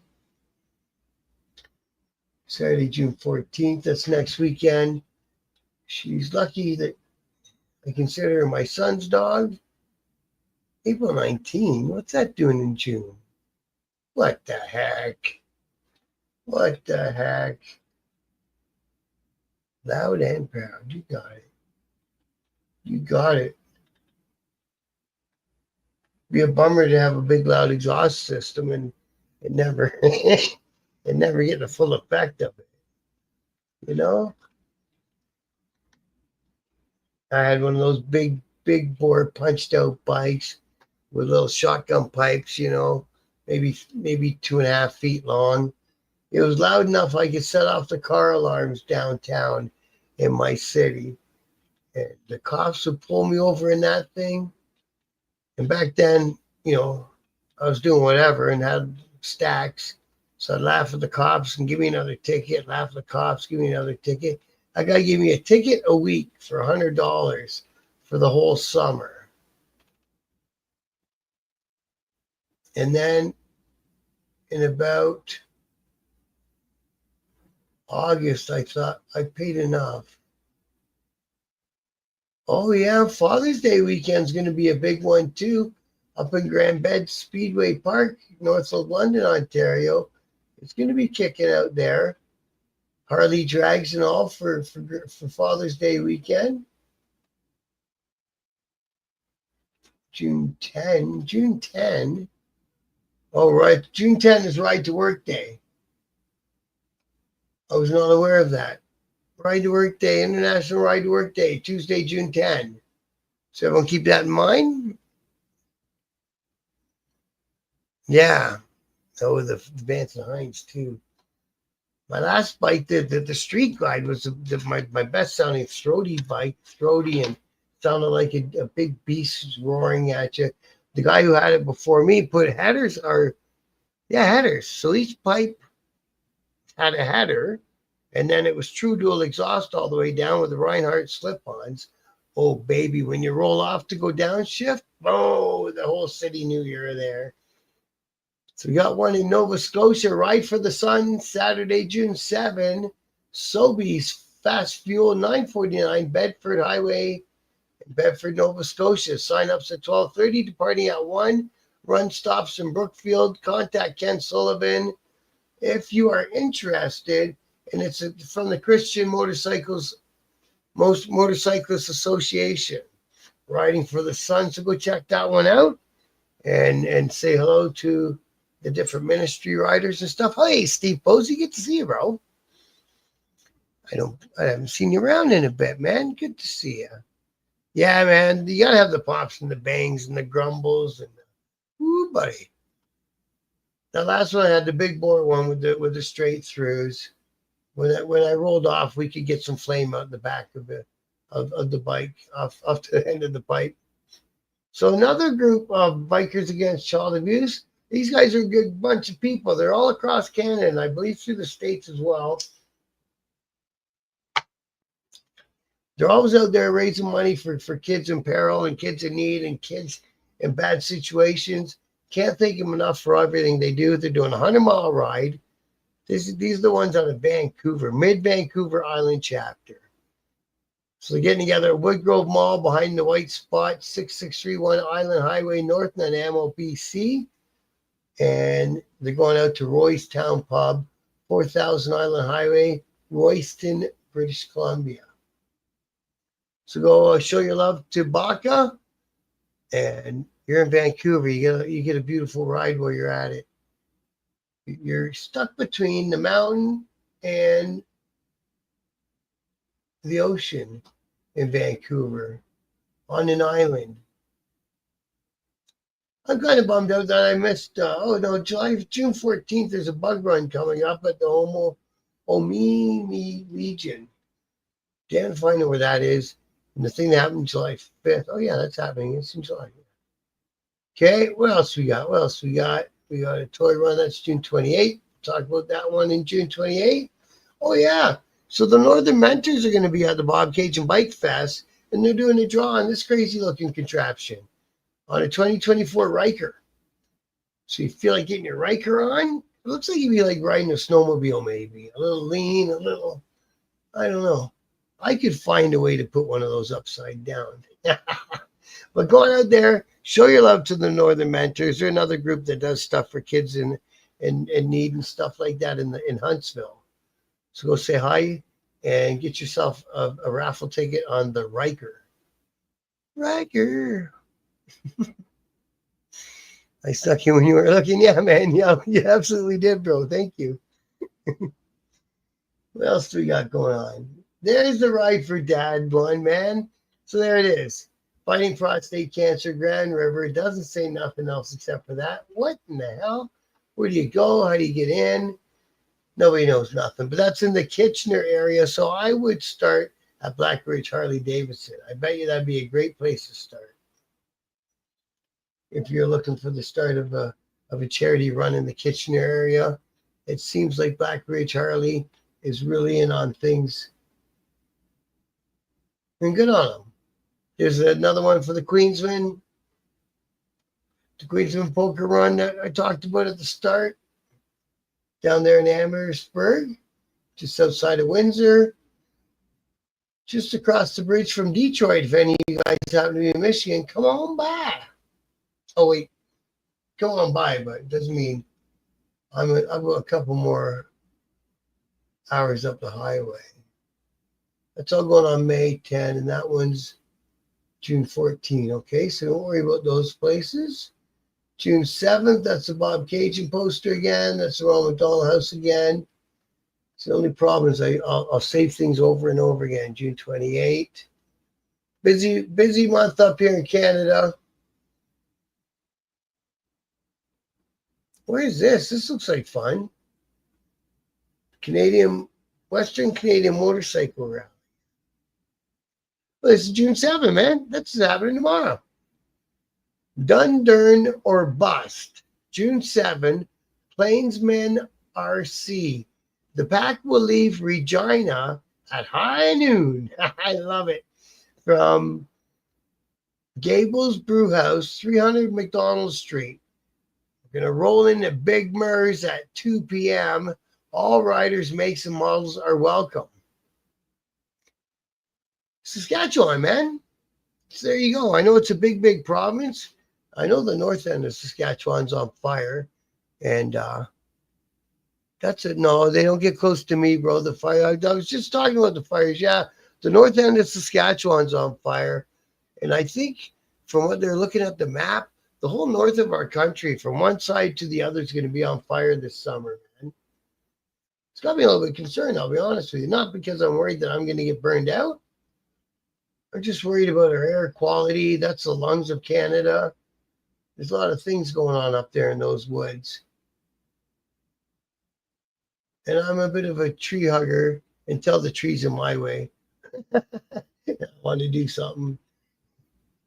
Saturday, June 14th. That's next weekend. She's lucky that I consider her my son's dog. April 19. What's that doing in June? What the heck? What the heck? Loud and proud. You got it. You got it. Be a bummer to have a big loud exhaust system and it never and never get the full effect of it. I had one of those big bore punched out bikes with little shotgun pipes, maybe 2.5 feet long. It was loud enough I could set off the car alarms downtown in my city. And the cops would pull me over in that thing. And back then, I was doing whatever and had stacks. So I'd laugh at the cops and give me another ticket, laugh at the cops, give me another ticket. That guy gave me a ticket a week for $100 for the whole summer. And then in about August. I thought I paid enough. Oh yeah, Father's Day weekend's going to be a big one too, up in Grand Bed Speedway Park, north of London, Ontario. It's going to be kicking out there. Harley drags and all for Father's Day weekend. June 10. June 10. Oh, right. June 10 is Ride to Work Day. I was not aware of that. Ride to Work Day, International Ride to Work Day, Tuesday, June 10. So everyone keep that in mind. Yeah. Oh, the Vance and Hines too. My last bike, the street glide was my best sounding throaty bike, throaty and sounded like a big beast roaring at you. The guy who had it before me put headers headers. So each pipe had a header, and then it was true dual exhaust all the way down with the Reinhardt slip-ons. Oh baby, when you roll off to go downshift, oh, the whole city knew you were there. So we got one in Nova Scotia, Ride for the Sun, Saturday, June 7. Sobeys Fast Fuel 949, Bedford Highway, Bedford, Nova Scotia. Sign-ups at 12:30, departing at 1. Run stops in Brookfield. Contact Ken Sullivan if you are interested. And it's from the Christian Motorcyclists Association, Riding for the Sun. So go check that one out and say hello to the different ministry riders and stuff. Hey, Steve Posey, good to see you, bro. I haven't seen you around in a bit, man. Good to see you. Yeah, man, you gotta have the pops and the bangs and the grumbles and ooh, buddy. The last one I had the big bore one with the straight throughs. When I rolled off, we could get some flame out the back of the bike off to the end of the pipe. So another group of bikers against child abuse. These guys are a good bunch of people. They're all across Canada, and I believe through the States as well. They're always out there raising money for kids in peril and kids in need and kids in bad situations. Can't thank them enough for everything they do. They're doing a 100-mile ride. These are the ones out of Vancouver, mid-Vancouver Island chapter. So they're getting together at Woodgrove Mall behind the White Spot, 6631 Island Highway, North Nanaimo, BC. And they're going out to Roy's Town Pub, 4000 Island Highway, Royston, British Columbia. So go show your love to Baca, and you're in Vancouver. You get a beautiful ride while you're at it. You're stuck between the mountain and the ocean in Vancouver on an island. I'm kind of bummed out that I missed. June 14th. There's a bug run coming up at the Omini region. Can't find out where that is. And the thing that happened July 5th. Oh yeah, that's happening. It's in July. Okay, what else we got? We got a toy run. That's June 28th. Talk about that one in June 28th. Oh yeah. So the Northern Mentors are going to be at the Bob Cajun Bike Fest, and they're doing a draw on this crazy looking contraption on a 2024 Ryker. So you feel like getting your Ryker on? It looks like you'd be like riding a snowmobile, maybe. A little lean, a little, I don't know. I could find a way to put one of those upside down. But going out there, show your love to the Northern Mentors. They're another group that does stuff for kids in need and stuff like that in Huntsville. So go say hi and get yourself a raffle ticket on the Ryker. Ryker. I stuck you when you were looking. Yeah, man. Yeah, you absolutely did, bro. Thank you. What else do we got going on? There's the Ride for Dad one, man. So there it is. Fighting prostate cancer, Grand River. It doesn't say nothing else except for that. What in the hell? Where do you go? How do you get in? Nobody knows nothing. But that's in the Kitchener area. So I would start at Black Ridge Harley Davidson. I bet you that'd be a great place to start. If you're looking for the start of a charity run in the Kitchener area, it seems like Black Ridge Harley is really in on things. And good on them. There's another one for the Queensman. The Queensman Poker Run that I talked about at the start. down there in Amherstburg, just outside of Windsor, just across the bridge from Detroit. If any of you guys happen to be in Michigan, come on by. Oh, wait, come on by, but it doesn't mean I'm a couple more hours up the highway. That's all going on May 10, and that one's June 14. Okay, so don't worry about those places. June 7th, that's the Bob Cajun poster again. That's the Ronald McDonald House again. So the only problem is I'll save things over and over again. June 28th. Busy month up here in Canada. Where is this? This looks like fun. Western Canadian Motorcycle Rally. Well, this is June 7th, man. That's happening tomorrow. Done, Dern, or Bust. June 7, Plainsmen RC. The pack will leave Regina at high noon. I love it. From Gables Brewhouse, 300 McDonald Street. We're going to roll into Big Mers at 2 p.m. All riders, makes, and models are welcome. Saskatchewan, man. So there you go. I know it's a big province. I know the north end of Saskatchewan's on fire. And that's it. No, they don't get close to me, bro. The fire. I was just talking about the fires. Yeah, the north end of Saskatchewan's on fire. And I think from what they're looking at the map, the whole north of our country, from one side to the other, is going to be on fire this summer, man. It's got me a little bit concerned, I'll be honest with you. Not because I'm worried that I'm going to get burned out. I'm just worried about our air quality. That's the lungs of Canada. There's a lot of things going on up there in those woods. And I'm a bit of a tree hugger until the trees in my way. I want to do something.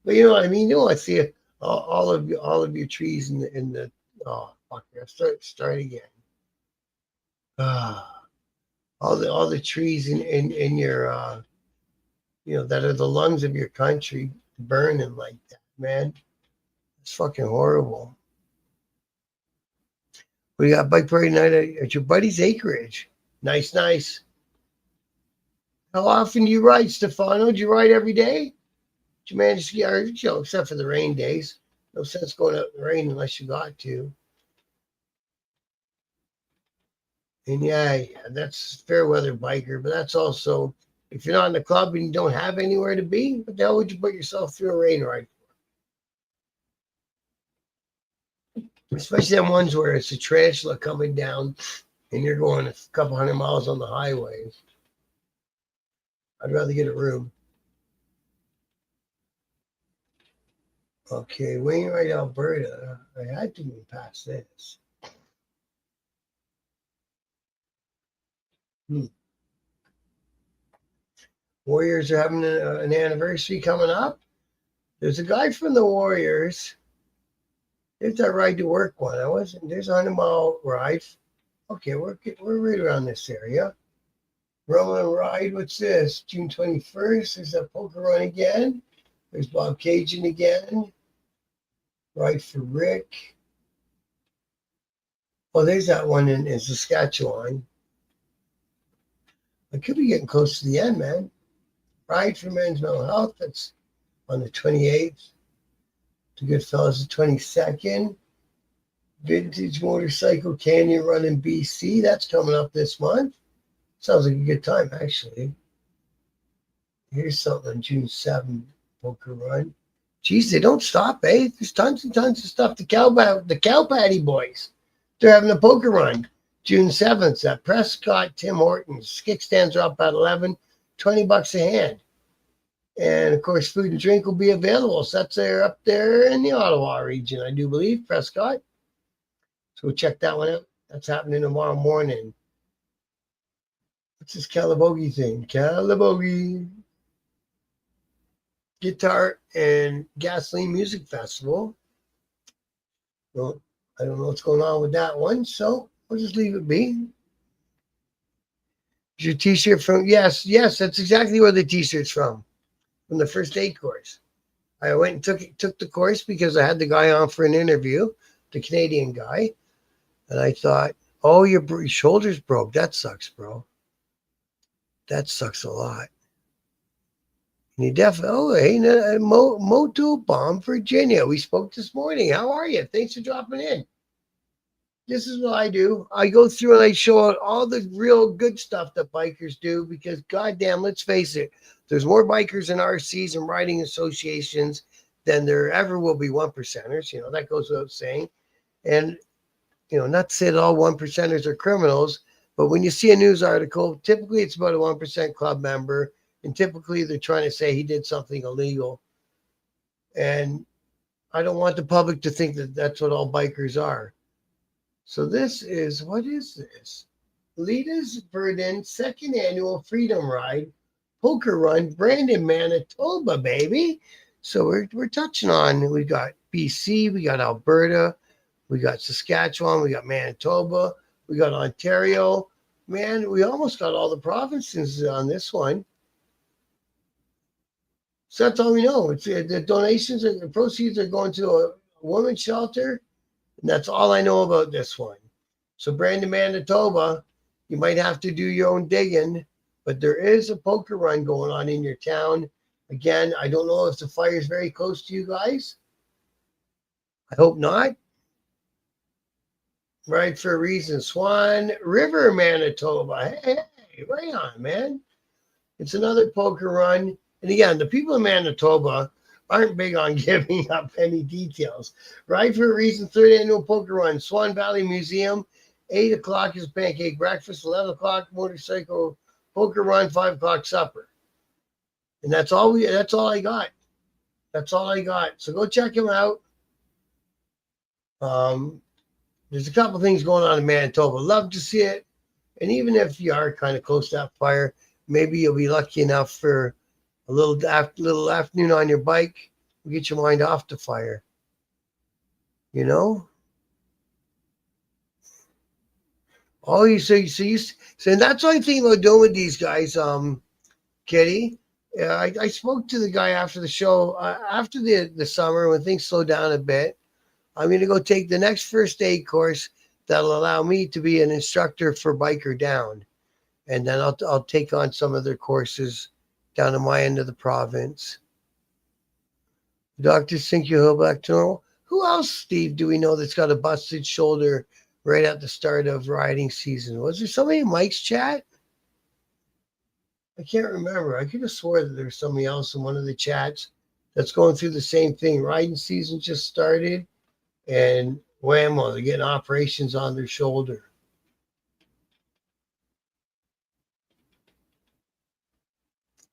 But you know what I mean? You know, I see all of your trees in the oh fuck, I start again. All the trees in your that are the lungs of your country burning like that, man. It's fucking horrible. We got bike party night at your buddy's acreage. Nice. How often do you ride, Stefano? Do you ride every day? Did you manage to get, except for the rain days? No sense going out in the rain unless you got to. And yeah, that's fair weather biker, but that's also, if you're not in the club and you don't have anywhere to be, what the hell would you put yourself through a rain ride for? Especially them ones where it's a tarantula coming down and you're going a couple 100 miles on the highway. I'd rather get a room. Okay, Wainwright, Alberta. I had to move past this. Warriors are having an anniversary coming up. There's a guy from the Warriors. There's that ride to work one. There's a 100-mile ride. Okay, we're right around this area. Roman ride, what's this? June 21st. There's that poker run again. There's Bob Cajun again. Ride for Rick. Oh, there's that one in Saskatchewan. I could be getting close to the end, man. Ride for Men's Mental Health. That's on the 28th. To Goodfellas, the 22nd. Vintage Motorcycle Canyon Run in BC. That's coming up this month. Sounds like a good time, actually. Here's something on June 7th. Poker Run. Geez, they don't stop, eh? There's tons and tons of stuff. The Cow Patty Boys. They're having a poker run. June 7th at Prescott Tim Hortons. Kickstands are up at 11, $20 a hand. And of course, food and drink will be available. So that's up there in the Ottawa region, I do believe, Prescott. So we'll check that one out. That's happening tomorrow morning. What's this Calabogie thing? Calabogie Guitar and Gasoline Music Festival. Well, I don't know what's going on with that one, so I'll just leave it be. Is your t-shirt from? Yes, that's exactly where the t-shirt's from the first aid course. I went and took the course because I had the guy on for an interview, the Canadian guy, and I thought, Oh, your shoulder's broke. That sucks, bro. That sucks a lot. And you definitely, oh, hey, Moto Bomb, Virginia. We spoke this morning. How are you? Thanks for dropping in. This is what I do. I go through and I show out all the real good stuff that bikers do because, goddamn, let's face it, there's more bikers in RCs and riding associations than there ever will be one percenters. You know, that goes without saying. And, you know, not to say that all one percenters are criminals, but when you see a news article, typically it's about a 1% club member. And typically they're trying to say he did something illegal. And I don't want the public to think that that's what all bikers are. So this is, what is this? Lita's Verdun second annual Freedom Ride Poker Run, Brandon, Manitoba, baby. So we're touching on, we got BC, we got Alberta, we got Saskatchewan, we got Manitoba, we got Ontario. Man, we almost got all the provinces on this one. So that's all we know. It's the donations and the proceeds are going to a women's shelter. And that's all I know about this one. So, Brandon, Manitoba, you might have to do your own digging, but there is a poker run going on in your town. Again, I don't know if the fire is very close to you guys. I hope not. Right for a reason. Swan River, Manitoba. Hey, right on, man. It's another poker run. And again, the people in Manitoba aren't big on giving up any details. Right for a reason, third annual poker run, Swan Valley Museum. 8 o'clock is pancake breakfast, 11 o'clock motorcycle poker run, 5 o'clock supper. And that's all I got. That's all I got. So go check him out. There's a couple things going on in Manitoba. Love to see it. And even if you are kind of close to that fire, maybe you'll be lucky enough for a little afternoon on your bike. We'll get your mind off the fire. You know? Oh, so that's what I think about doing with these guys, Kitty. I spoke to the guy after the show, after the summer when things slow down a bit. I'm going to go take the next first aid course that'll allow me to be an instructor for Biker Down, and then I'll take on some of their courses down in my end of the province. Doctors think you'll go back to normal. Who else, Steve, do we know that's got a busted shoulder right at the start of riding season? Was there somebody in Mike's chat? I can't remember. I could have swore that there's somebody else in one of the chats that's going through the same thing. Riding season just started, and whammo, they're getting operations on their shoulder.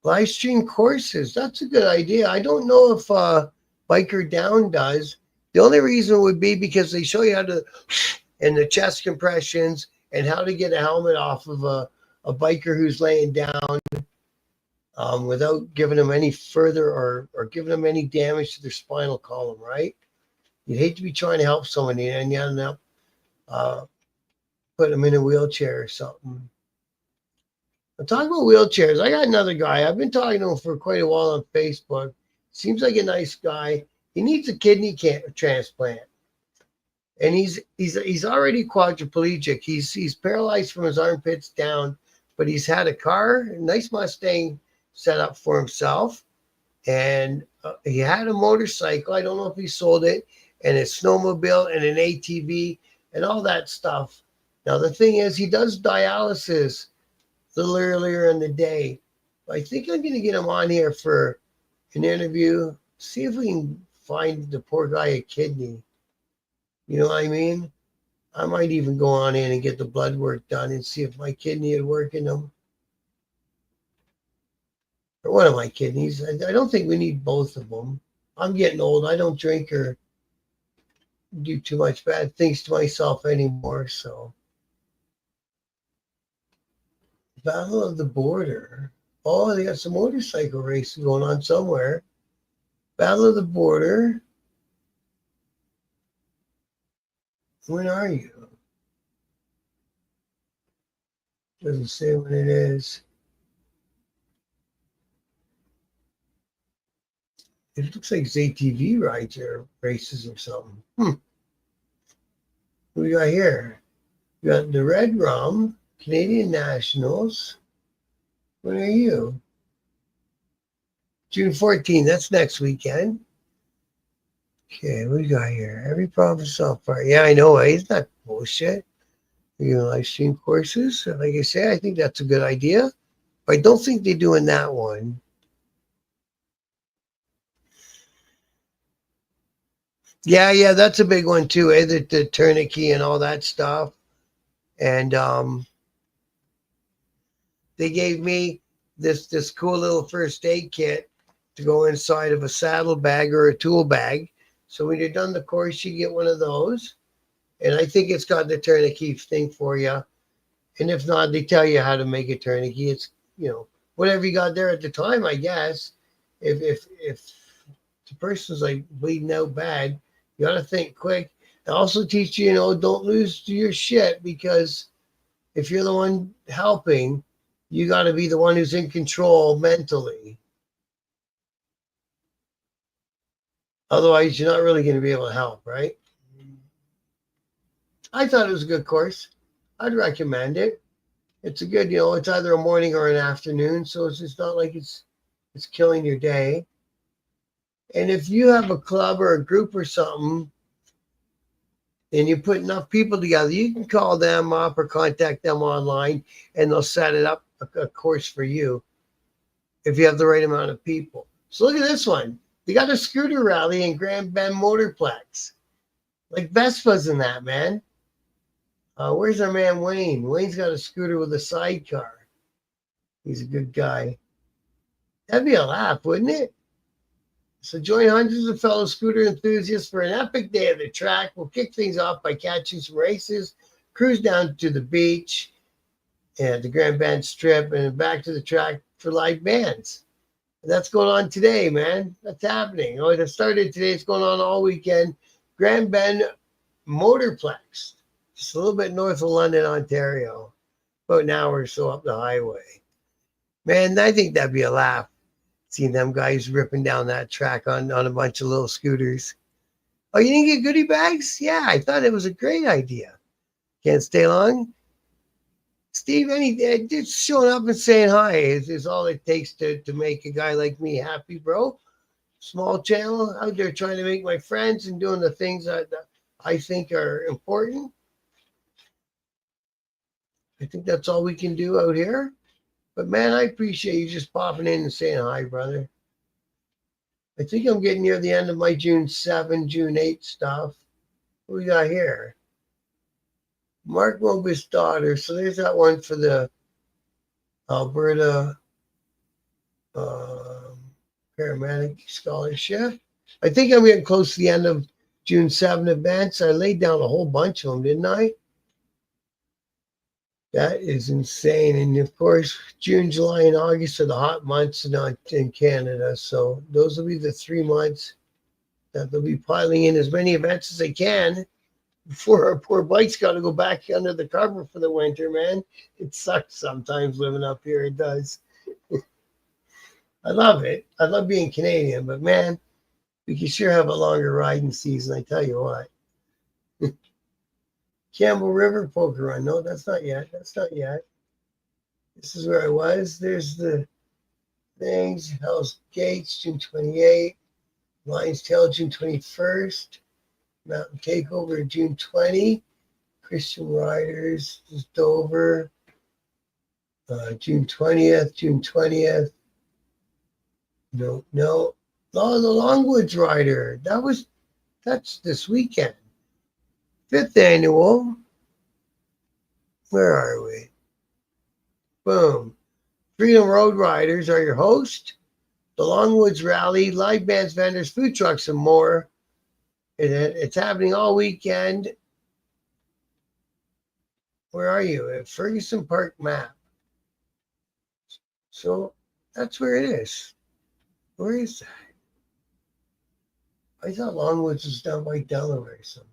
Live stream courses. That's a good idea. I don't know if Biker Down does. The only reason would be because they show you how to, and the chest compressions, and how to get a helmet off of a biker who's laying down without giving them any further or giving them any damage to their spinal column, right? You'd hate to be trying to help somebody and you end up putting them in a wheelchair or something. I'm talking about wheelchairs. I got another guy. I've been talking to him for quite a while on Facebook. Seems like a nice guy. He needs a kidney transplant, and he's already quadriplegic. He's paralyzed from his armpits down, but he's had a nice Mustang set up for himself, and he had a motorcycle. I don't know if he sold it, and a snowmobile and an ATV and all that stuff. Now the thing is, he does dialysis a little earlier in the day. I think I'm going to get him on here for an interview. See if we can find the poor guy a kidney. You know what I mean? I might even go on in and get the blood work done and see if my kidney would work in them. Or one of my kidneys. I don't think we need both of them. I'm getting old. I don't drink or do too much bad things to myself anymore. So, Battle of the Border. Oh, they got some motorcycle racing going on somewhere. Battle of the Border. When are you? Doesn't say when it is. It looks like ATV rides or races or something. What do we got here? You got the Red Rum, Canadian Nationals. When are you? June 14th. That's next weekend. Okay, what do you got here? Every province so far. Yeah, I know. It's not bullshit. You're gonna live stream courses. Like I say, I think that's a good idea. But I don't think they're doing that one. Yeah, that's a big one too. The tourniquet and all that stuff. And they gave me this cool little first aid kit to go inside of a saddle bag or a tool bag. So when you're done the course, you get one of those. And I think it's got the tourniquet thing for you. And if not, they tell you how to make a tourniquet. It's whatever you got there at the time, I guess. If the person's like bleeding out bad, you got to think quick. And also teach you, don't lose your shit, because if you're the one helping, you got to be the one who's in control mentally. Otherwise, you're not really going to be able to help, right? I thought it was a good course. I'd recommend it. It's a good, it's either a morning or an afternoon, so it's just not like it's killing your day. And if you have a club or a group or something, and you put enough people together, you can call them up or contact them online, and they'll set it up a course for you if you have the right amount of people. So look at this one. They got a scooter rally in Grand Bend Motorplex. Like Vespa's in that, man. Where's our man Wayne? Wayne's got a scooter with a sidecar. He's a good guy. That'd be a laugh, wouldn't it? So join hundreds of fellow scooter enthusiasts for an epic day at the track. We'll kick things off by catching some races, cruise down to the beach and the Grand Bend Strip, and back to the track for live bands. And that's going on today, man. That's happening. Oh, it started today. It's going on all weekend. Grand Bend Motorplex, just a little bit north of London, Ontario, about an hour or so up the highway. Man, I think that'd be a laugh, seeing them guys ripping down that track on a bunch of little scooters. Oh, you didn't get goodie bags? Yeah, I thought it was a great idea. Can't stay long? Steve, just showing up and saying hi is all it takes to make a guy like me happy, bro. Small channel out there trying to make my friends and doing the things that I think are important. I think that's all we can do out here. But man, I appreciate you just popping in and saying hi, brother. I think I'm getting near the end of my June 7, June 8 stuff. What we got here? Mark Mobius' daughter. So there's that one for the Alberta paramedic scholarship. I think I'm getting close to the end of June 7 events. I laid down a whole bunch of them, didn't I? That is insane. And of course, June, July, and August are the hot months in Canada. So those will be the 3 months that they'll be piling in as many events as they can before our poor bike's got to go back under the cover for the winter, man. It sucks sometimes living up here. It does. I love it. I love being Canadian, but man, we can sure have a longer riding season, I tell you what. Campbell River Poker Run. No, that's not yet. That's not yet. This is where I was. There's the things. Hell's Gates, June 28th. Lion's Tail, June 21st. Mountain Takeover, June 20. Christian Riders, just Dover. June 20th, June 20th. No. Oh, the Longwoods Rider. That's this weekend. 5th annual. Where are we? Boom. Freedom Road Riders are your host. The Longwoods Rally, live bands, vendors, food trucks, and more. It's happening all weekend. Where are you? At Ferguson Park map. So that's where it is. Where is that? I thought Longwoods was down by Delaware somewhere.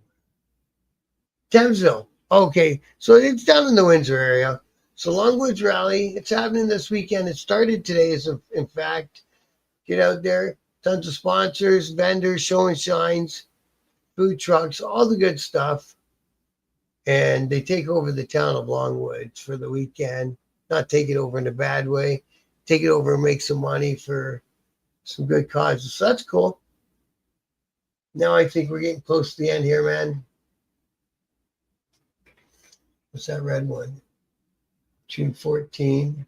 Thamesville. Okay, so it's down in the Windsor area. So Longwoods Rally, it's happening this weekend. It started today, in fact. Get out there. Tons of sponsors, vendors, show and shines, food trucks, all the good stuff. and they take over the town of Longwoods for the weekend. Not take it over in a bad way. Take it over and make some money for some good causes. So that's cool. Now I think we're getting close to the end here, man. What's that red one? June 14,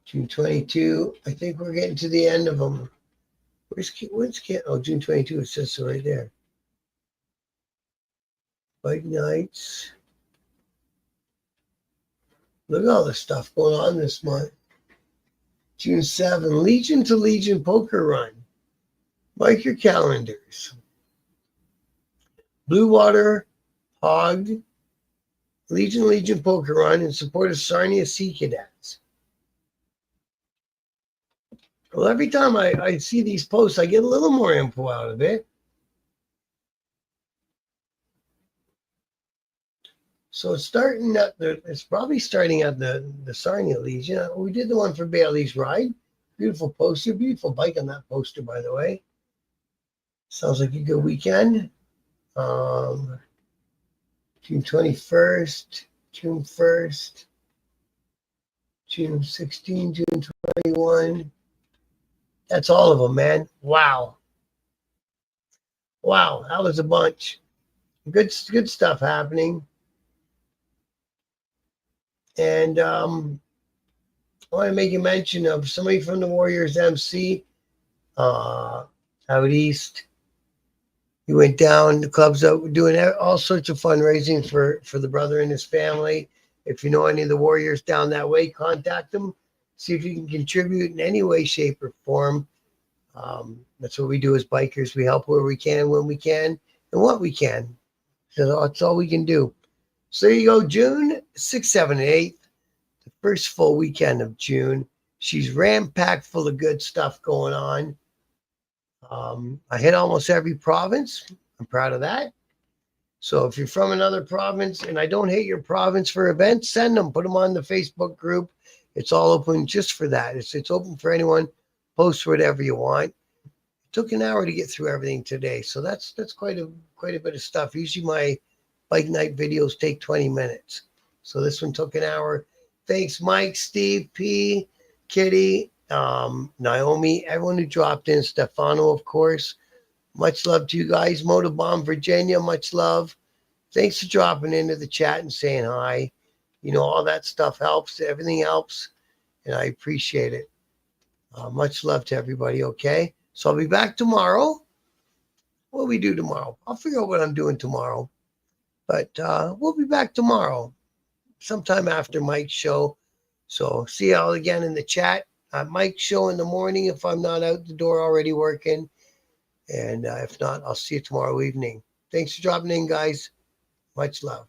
June 22. I think we're getting to the end of them. Where's Kent? Oh, June 22. It says so right there. Bike nights. Look at all the stuff going on this month. June 7, Legion to Legion Poker Run. Mark your calendars. Blue Water Hog Legion Poker Run in support of Sarnia Sea Cadets. Well, every time I see these posts, I get a little more info out of it. So it's starting at it's probably starting at the Sarnia Legion. We did the one for Bailey's Ride. Beautiful poster, beautiful bike on that poster, by the way. Sounds like a good weekend. June 21st, June 1st, June 16, June 21. That's all of them, man. Wow. Wow, that was a bunch. Good stuff happening. And I want to make a mention of somebody from the Warriors MC out east. He went down, the club's out doing all sorts of fundraising for the brother and his family. If you know any of the Warriors down that way, contact them. See if you can contribute in any way, shape, or form. That's what we do as bikers. We help where we can, when we can, and what we can. So that's all we can do. So there you go, June 6th, 7th, and 8th, the first full weekend of June. She's ram-packed full of good stuff going on. I hit almost every province. I'm proud of that. So if you're from another province and I don't hit your province for events, send them. Put them on the Facebook group. It's all open just for that. It's open for anyone. Post whatever you want. It took an hour to get through everything today, so that's quite a bit of stuff. Usually my bike night videos take 20 minutes, so this one took an hour. Thanks, Mike, Steve, P, Kitty, Naomi, everyone who dropped in, Stefano, of course. Much love to you guys. Motobomb, Virginia, much love. Thanks for dropping into the chat and saying hi. You know, all that stuff helps. Everything helps, and I appreciate it. Much love to everybody, okay? So I'll be back tomorrow. What do we do tomorrow? I'll figure out what I'm doing tomorrow. But we'll be back tomorrow, sometime after Mike's show. So see y'all again in the chat. Mike's show in the morning if I'm not out the door already working. And if not, I'll see you tomorrow evening. Thanks for dropping in, guys. Much love.